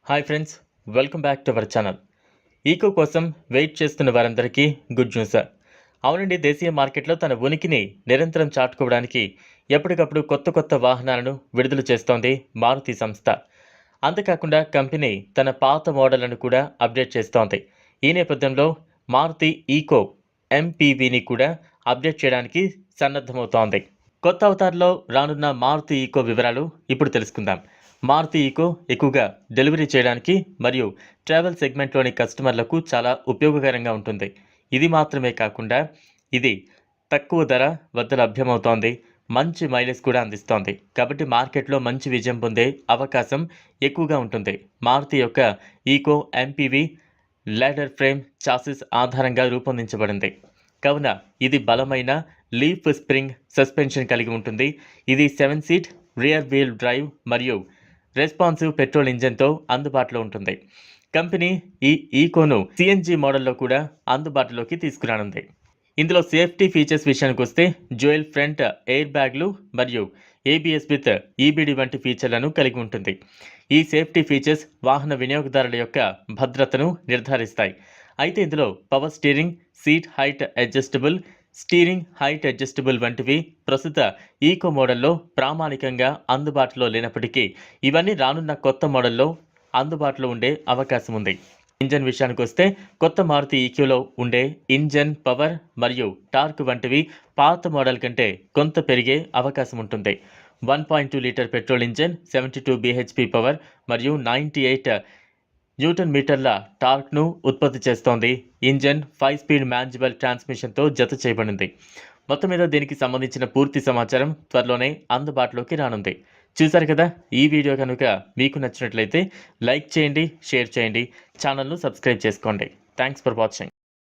Hi friends, welcome back to our channel. Eeco కోసం wait చేస్తున్న వారందరికీ గుడ్ న్యూస్. అవునండి, దేశీయ మార్కెట్లో తన ఉనికిని నిరంతరం చాటుకోవడానికి ఎప్పటికప్పుడు కొత్త వాహనాలను విడుదల చేస్తోంది మారుతి సంస్థ. అంతేకాకుండా కంపెనీ తన పాత మోడళ్లను కూడా అప్డేట్ చేస్తోంది. ఈ నేపథ్యంలో మారుతి ఈకో ఎంపీవీని కూడా అప్డేట్ చేయడానికి సన్నద్ధమవుతోంది. కొత్త అవతారంలో రానున్న మారుతి ఈకో వివరాలు ఇప్పుడు తెలుసుకుందాం. మారుతి ఈకో ఎక్కువగా డెలివరీ చేయడానికి మరియు ట్రావెల్ సెగ్మెంట్లోని కస్టమర్లకు చాలా ఉపయోగకరంగా ఉంటుంది. ఇది మాత్రమే కాకుండా ఇది తక్కువ ధర వద్ద లభ్యమవుతోంది. మంచి మైలేజ్ కూడా అందిస్తోంది. కాబట్టి మార్కెట్లో మంచి విజయం పొందే అవకాశం ఎక్కువగా ఉంటుంది. మారుతి యొక్క Eeco MPV ladder frame chassis ఆధారంగా రూపొందించబడింది. కావున ఇది బలమైన లీఫ్ స్ప్రింగ్ సస్పెన్షన్ కలిగి ఉంటుంది. ఇది 7 సీట్ రియర్ వీల్ డ్రైవ్ మరియు రెస్పాన్సివ్ పెట్రోల్ ఇంజన్తో అందుబాటులో ఉంటుంది. కంపెనీ ఈ ఈకోను సిఎన్జి మోడల్లో కూడా అందుబాటులోకి తీసుకురానుంది. ఇందులో సేఫ్టీ ఫీచర్స్ విషయానికి వస్తే డ్యూయల్ ఫ్రంట్ ఎయిర్ బ్యాగ్లు మరియు ఏబిఎస్ విత్ ఈబిడి వంటి ఫీచర్లను కలిగి ఉంటుంది. ఈ సేఫ్టీ ఫీచర్స్ వాహన వినియోగదారుల యొక్క భద్రతను నిర్ధారిస్తాయి. అయితే ఇందులో power steering, seat height adjustable, steering height adjustable వంటివి ప్రస్తుత ఈకో మోడల్లో ప్రామాణికంగా అందుబాటులో లేనప్పటికీ ఇవన్నీ రానున్న కొత్త మోడల్లో అందుబాటులో ఉండే అవకాశం ఉంది. ఇంజన్ విషయానికి వస్తే కొత్త మారుతి ఈకోలో ఉండే ఇంజన్ పవర్ మరియు టార్క్ వంటివి పాత మోడల్ కంటే కొంత పెరిగే అవకాశం ఉంటుంది. 1.2 litre petrol engine, 72 bhp power మరియు 98 న్యూటన్ మీటర్ల టార్క్ను ఉత్పత్తి చేస్తోంది. ఇంజన్ 5 స్పీడ్ మాన్యువల్ ట్రాన్స్మిషన్తో జత చేయబడింది. మొత్తం మీద దీనికి సంబంధించిన పూర్తి సమాచారం త్వరలోనే అందుబాటులోకి రానుంది. చూసారు కదా, ఈ వీడియో కనుక మీకు నచ్చినట్లయితే లైక్ చేయండి, షేర్ చేయండి, ఛానల్ను సబ్స్క్రైబ్ చేసుకోండి. Thanks for watching.